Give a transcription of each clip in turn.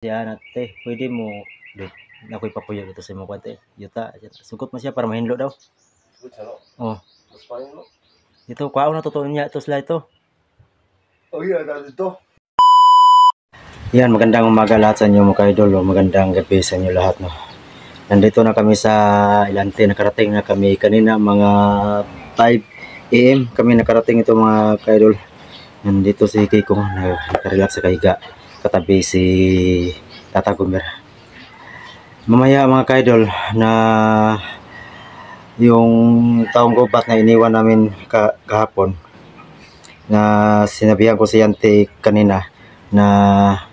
Yan ate, pwede mo dito. Ako'y papuyo dito sa mga kwante. Yuta, sugot mo siya para mahinlo daw. Sugot siya, no? Oh. Mas paano, no? Dito, kuha na totoo niya ito sila ito. Oh, yeah, dito. Yan, magandang umaga lahat sa inyo mga idol. Magandang gabi sa inyo lahat. No? Nandito na kami sa Ilante. Nakarating na kami kanina mga 5 AM. Kami nakarating ito mga idol. Nandito si Kiko, nakarelax sa kahiga. Katabi si Tata Gumer. Mamaya mga idol na yung taong gubat na iniwan namin kahapon na sinabihan ko si Yante kanina na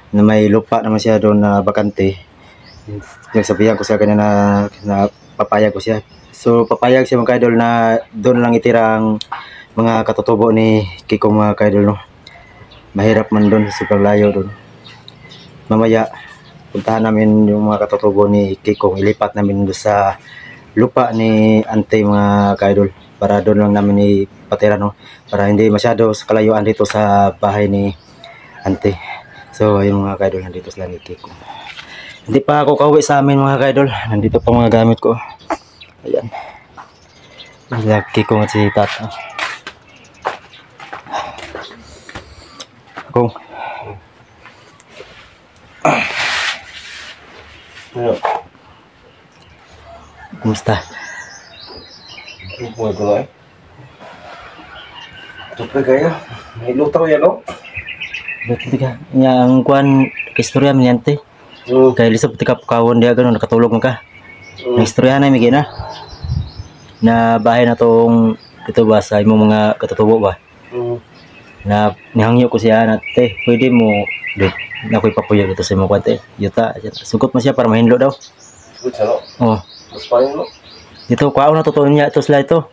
may lupa naman siya doon na bakante. Nagsabihan ko siya kanina na papayag ko siya. So papayag siya mga idol na doon lang itirang mga katutubo ni Kiko mga idol, no. Mahirap man doon, sobrang layo doon. Mamaya puntahan namin yung mga katutubo ni Kiko, ilipat namin doon sa lupa ni Ante mga idol para doon lang namin ipatira, no, para hindi masyado sa kalayuan dito sa bahay ni Ante. So ayun mga idol, nandito sila ni Kiko. Hindi pa ako kauwi sa amin mga idol, nandito pa mga gamit ko. Ayan, sila Kiko at si Tata. Kung Ano? kumusta? Ito ko eh. Ito pa kayo. May lutaw yan, no? Betul ka. Yang kuan istorya man Yante. Kay lisod tika kawon dia ganun nakatulog man ka. Ang istorya na mi gina. Na bahay na tong dito ba sa imong mga katutubo ba? Na nihangyo ko siya na te, pwede mo dito. Ako'y papuyo dito sa imong kwante. Yuta, sugot mo siya para mahinlo daw. Sugot siya, no? Oh. Mas paano, no? Dito, kuha na totoo niya ito sila ito.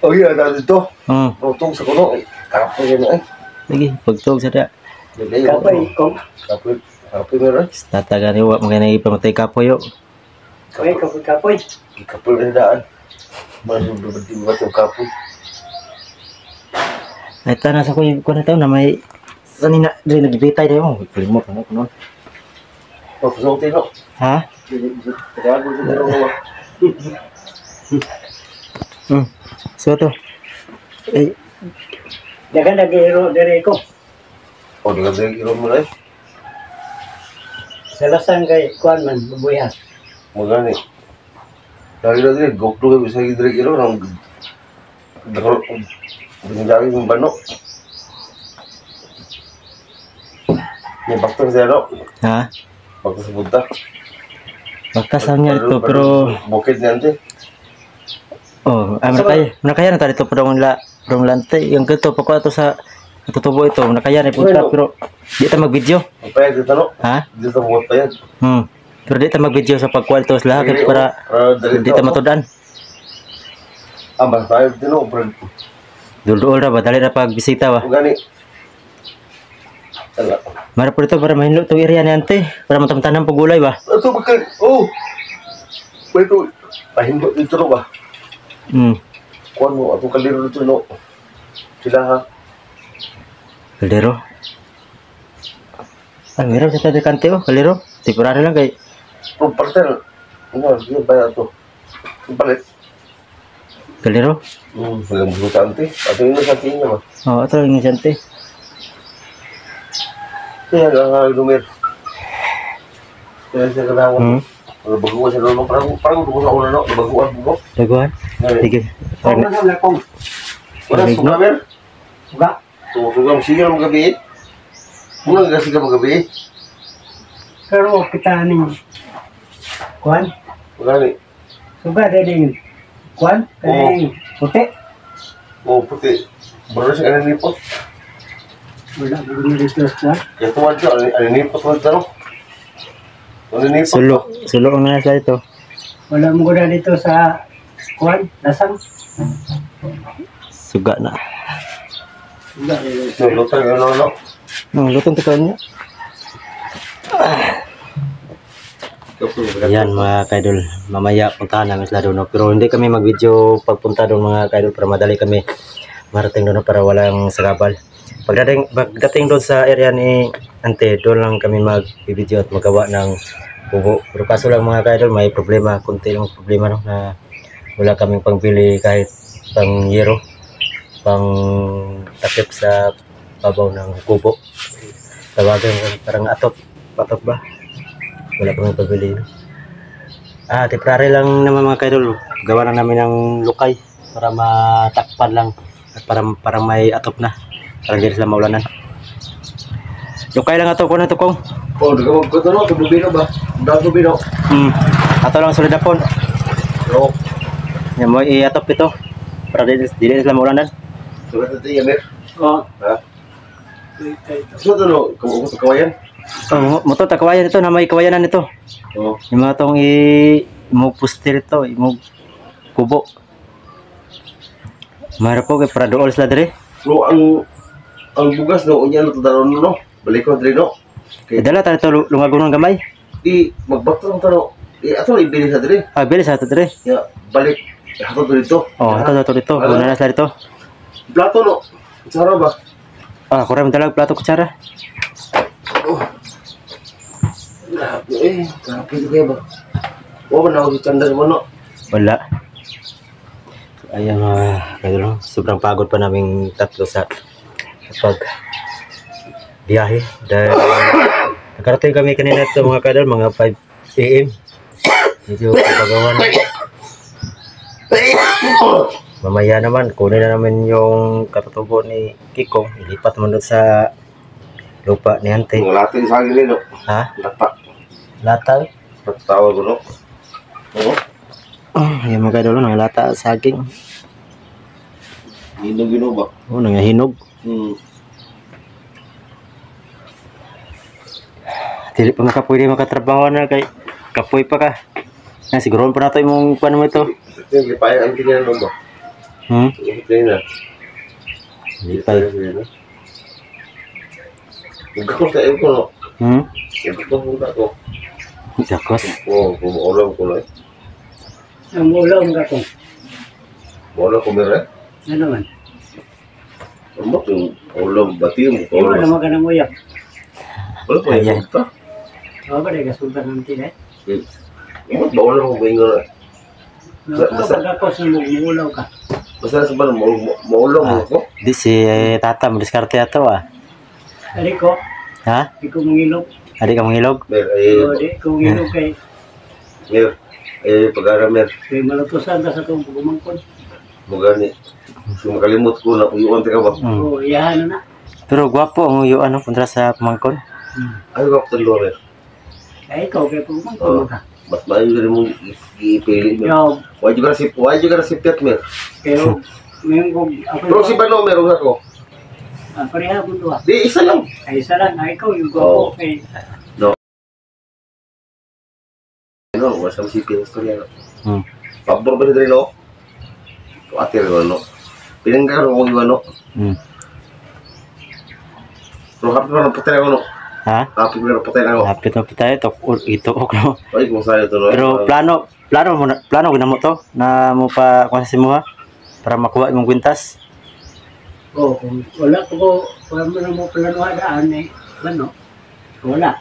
Oh, yeah, dito. Rutong sa kuno. Kapoy yan, eh. Lagi, pagtog sa dia. Kapoy, kong. Kapoy meron. Tataga ni wa mga pamatay kapoy yo. Kapoy. Kapoy na daan. Masuk berarti yung kapoy. Ay tanah sa kuy ko na taw na may kanina dili nagbitay dayo mo. Limot ano kuno. Oh, kusog tino. Ha? Kaya gusto nyo naman. So to. Eh, Dagan nag-hero dire ko. Oh, dengan saya kira mulai. Sa lasang kay kuan man bubuyas. Magani. Dari gokdo ka bisa kira kira orang dengan jari yung bano. Ni bakter saya no. ha? Bakter sebuta. Bakas niya ito pero bukid nanti. oh, nakaya na tayo ito pero lantai yang keto pokok to sa katutubo ito nakaya na punta pero di ta mag-video. Apa ya kita no? Ha? Dito buat pa yan. Pero di ta mag-video sa pagkuha ito sa lahat para di ta matudan. Ambas tayo dito no. Dul-dul ra ba dali na pagbisita ba. Magani. Ala. Mara po dito para mahinlo itong area ni Ante para matamtanan po gulay ba. Ito bakal. Oh. Pwede. Pahimbot dito no ba? Kuan mo atong kaliro dito no. Sila ha. Kalero. Ah, meron sa tayo kante oh, kalero. Temporary lang kay. Kung partel. Ano, hindi ba ito? Ipalit. Kalero. Sagang buta ante. Ato yung nasa tingin naman. Oh, ito lang yung Ante. Kaya ang lumer. Kaya siya kailangan. Baguhan siya naman. Parang buko sa una no. Baguhan buko. Daguhan. Sige. Kung na sa lakong. Wala Rinig, suga no? mer. Uga. Suga sige ng gabi. Muna nga sige ng gabi. Pero kita ning kuan. Magani. Suga din kuan. Kay puti. Oh puti. Baru siya kanang nipot. Wala gud dito kuan. Kaya tuwan siya. Ano nipot mo ito no? Ano nipot? Sulo ang nasa ito. Wala mo gud dito sa kuan. Lasang. Suga na. Uga din. So, lutang yun no. Lutong ito niya. Ayan mga kaidol, mamaya puntahan namin sila doon, no? Pero hindi kami mag-video pagpunta doon mga kaidol para madali kami marating doon para walang sagabal. Pagdating doon sa area ni ante, doon lang kami mag-video at magawa ng kubo. Pero kaso lang mga ka-idol, may problema, kunti lang problema no, na wala kaming pangbili kahit pang yero, pang takip sa babaw ng kubo. Tawagan parang patok ba? Wala kaming pabili. No? Temporary lang naman mga ka-idol. Gawa na namin ng lukay para matakpan lang at para may atop na. Para hindi sila maulanan. Lukay lang ato ko na to kong. Oh, nagawag ko ito no, tububino ba? Daw tububino. Ato lang sulod na po. Oo. Yan mo i-atop ito. Para hindi sila maulanan. Sulat ito yan, Mer. Oo. Ha? So ito no, kawayan? Moto kawayan ito na may kawayanan ito. Oo. Yung mga tong imog poster ito, imog kubo. Mara po kay para dool sila dire. So ang bugas no, unya no tadaron no. Balik ko dire no. Dala ta ito lungagon ng gamay. Di magbakto ang tano. Ato ibili sa dire. Bilis ato dire. Ya, balik. Hato dito. Ato dito. Guna na sila dito. Plato no. Sara ba? Kurang talag plato kutsara. Oh. Grabe kayo ba? Oo, na ako candal mo no. Wala. Ayan mga sobrang pagod pa naming tatlo sa pag biyahe dahil nakarating kami kanina ito mga kadal, mga 5 AM. Medyo kapagawan. Mamaya naman, kunin na namin yung katutubo ni Kiko. Ilipat naman doon sa lupa ni Ante. Ang lating sa akin no. Ha? Lata. Latang? Tawag ko no. Oo. Ayan mga kadal, nangalata saging. Hinog ba? Nangahinog. Dili pa makapuy makatrabaho na kay kapoy pa ka. Siguro pa nato imong kuan mo ito. Hindi pa ang tingnan no ba? Hindi na. Hindi pa. Ugako sa iyo ko no. Ugako ko. Jakos. Oo, ulam ko na. Ang ulam ka ko. Wala ko mere. Ano man? Ano yung ulam bati mo? Iwan na mga nang uyak. Wala ko yung ta. Oo ba, may kasultan ng tinay? Ano ba ulam ko bingo na? Pag ako sa mulaw ka. Basta sa ba maulam mo ko? Di si tata mo diskarte ato Ari ko, Ha? di ko mangilog. Adi ka mangilog? Mer, Oo, di ko mangilog kay pag-ara mer. kay malutusan ka sa itong pagumangkon. Mugani. So makalimot ko na uyuan ka ba? Oo, iyahan na na. Pero gwapo ang uyo kontra sa pamangkon. Ay ko talo mer. Ay, ikaw kay pagumangkon ka. Mas maayo rin mo ipili mer. Yo, Why you gonna sip that mer? pero ngayon ko, ako Pero si Bano meron ako. pareha ko doon. Di isa lang. Ay, isa lang. Ay, ikaw yung gwapo kay Ano, wala si Pino storya no. Pabor ba rin no? Atir ko no. Pinanggaran ko yung ano. Pero hapit na patay ako no. Ha? Hapit na patay ako. Hapit na tayo ito no. Ay kung sa'yo to no. Pero plano ginamo to na mo pa kuha sa mo para makuha imong kwintas. Oo, kung wala ko, wala mo plano daan ano, wala.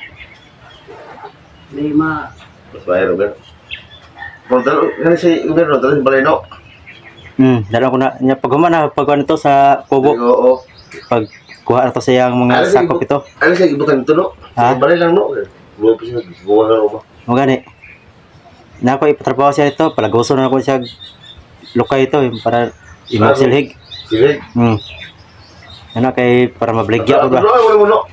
Hindi Mas mahirap yan. Pero dalo, yan si Uber, dalo si Baleno. Dala ko na niya pagkuha nito sa kubo. Oo. Pag kuha na to sa iyang mga sakop ito. Ano siya ibutan ito no? Ha? Balay lang no? Luwa pa siya, gumawa na ba? Mo gani. Na ako ipatrabaho siya ito, palagoso na ako siya lukay ito para imong silhig. Silhig? Ano kay para mabligya ko ba? Wala mo no?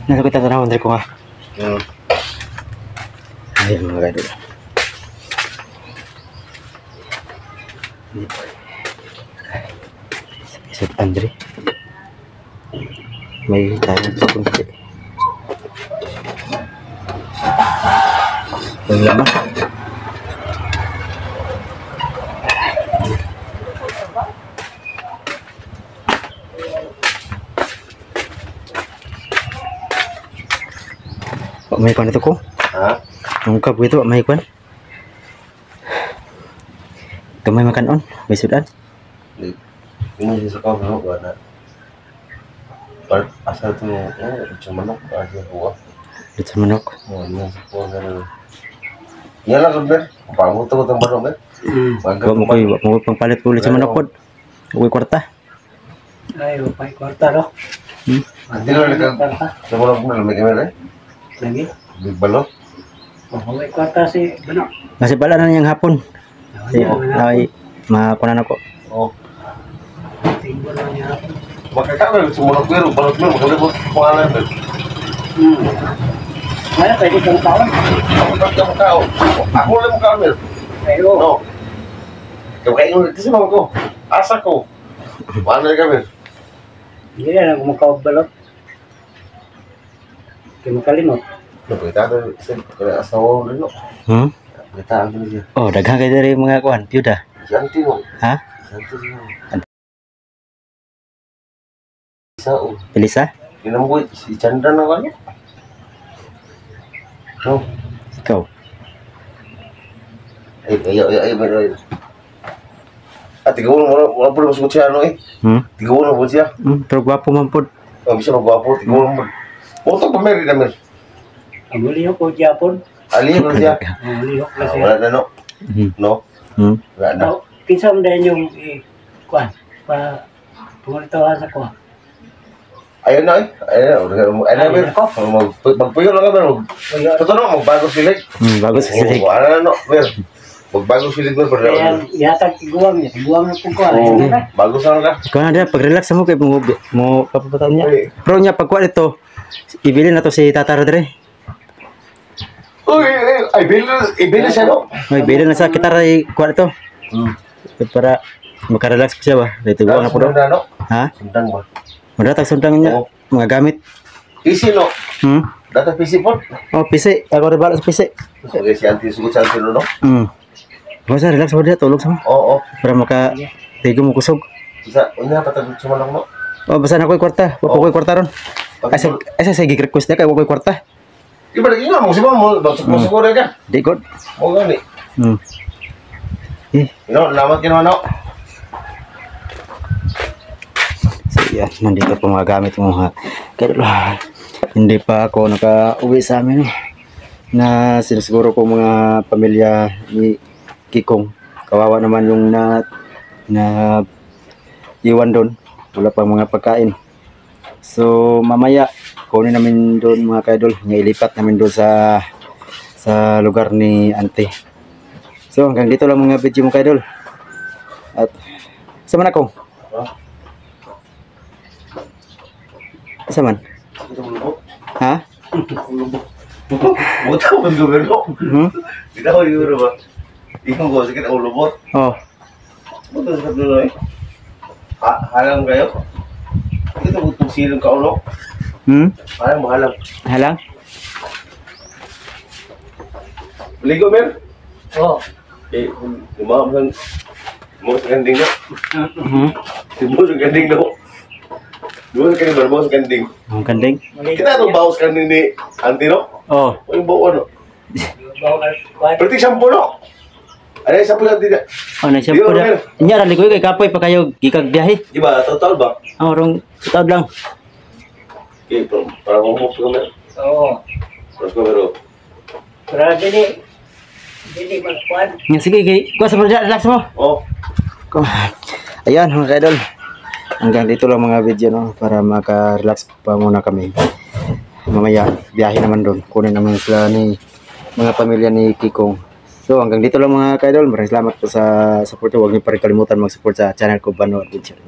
Nasa kita tanawon diri ko nga. Ayun mga kadol. Isip Andre. May tayo pa kunti. Yung laman. May kwan ito ko. Ha? Ang kap gitu may kwan. Gamay makan on, may sudan. Ini sa kau no? Wala. Asal tu, cuma nak aja buah. Dito sa manok. Ini buah kan. Yan lang ber. Pamuto ko tong barong ber. Wa mo koy pangpalit ulit sa manok pod. Uy kwarta. Ay, upay kwarta, no? Hindi na lang sa barong mo may kamera. Lagi. Big balot. Upay kwarta si Bano. Kasi pala na niyang hapon. Ay makunan ako. Oh. Tinggo na niya ako. Makakawal sumunod pero balot mo makalibot pangalan ber. Kaya pwede kang taon. Ako tao. Ako lang mo kamera. Pero, No. Kaya kasi mo ko. Asa ko. Paano kami? hindi na lang kumakabalot. Kaya makalimot. Napita to sa asawa mo no. Hmm? Kita ang dia. Oh, daghang kay diri mga kuan, piyuda. Yanti mo. Ha? Yanti mo. Sao? Elisa? Kinam ko si Chandra na wala. No. Ikaw. Ay, meron. At tigawon mo wala po mas siya ano eh. Tigawon mo siya. Pero gwapo man pod. Oh, bisa magwapo tigawon mo. Moto pa meron naman. Ang uliho ko Japon. Ali mo siya. Ang uliho ko siya. Wala na no. No. Wala na. Now, kinsa mo din yung kuan pa pumulitawa sa kuan. Ayun na eh. Ayun na ber. Magpuyo lang kami. Totoo na magbago sila. Bago sa silig. Ano na no ber. Magbago sila ber. Kaya yatag tiguang niya. Tiguang na po kuan. Bago sa ka. Ikaw na dira pag-relax mo kay mo papapatan niya. Uy. Pero niya pagkuan ito, ibili na to si Tatara dire. Uy, ay bilin siya no. Oy, ibili na sa kitara kuan ito. Para makarelax ko siya ba. Dito ko na po. Sundan no. Ha? Sundan mo. Madatag sundang niya mga gamit. Isi no. Data PC po. Oh, PC. Ako rin bala sa PC. Okay, si Auntie sugot sa Auntie no. Basta relax mo dito, tulog sa mo. Oo. Para maka tigo mo kusog. Isa, unya patagod sa manang no. Oh, basta na ko'y kwarta. Wapo ko'y kwarta ron. Asa sa gig-request na kay wako'y kwarta. Iba lagi nga mo si mo, siguro ka. Di god. Mo gani. No, lamat kino no. So, yan. Nandito po mga gamit mo ha. Kaya hindi pa ako naka-uwi sa amin. Na sinasiguro ko mga pamilya ni Kikong. Kawawa naman yung na iwan doon. Wala pang mga pagkain. So mamaya kunin namin doon mga kaidol. Ilipat namin doon sa lugar ni Ante. So hanggang dito lang mga video mo kaidol. At sama na ko. Saman? Ha? Buta mo gobyerno. Kita ko yuro ba. Ikaw ko sakit ang lubot. Oh. Buta sa dulo eh. Halang kayo. Ito butong silong ka ulo. Halang mo halang. Halang? Ligo mer. Oh. Umam kan mo sa kanding no. Mo sa kanding no. Dua sa kanding mo sa kanding. Ang kanding? Kita to bawas kanding ni Auntie no. Oh. O yung bawa no. Berarti shampoo no. Ada shampoo yang tidak. Oh, na siya po na. Inya ra likoy kay kapoy pa kayo gikag biyahe. Di ba total ba? Oh, rong taod lang. Okay, para mo mo kamera. Oo. Terus kamera. Pero dili magkuan. Nga sige kay kuha sa relax mo. Oh. Ayan mga kaidol. Hanggang dito lang mga video no para maka-relax pa muna kami. Mamaya biyahe naman doon. Kunin naman sila ni mga pamilya ni Kikong. So hanggang dito lang mga kaidol. Maraming salamat po sa support. Huwag niyo pa rin kalimutan mag-support sa channel ko Bano Adventure.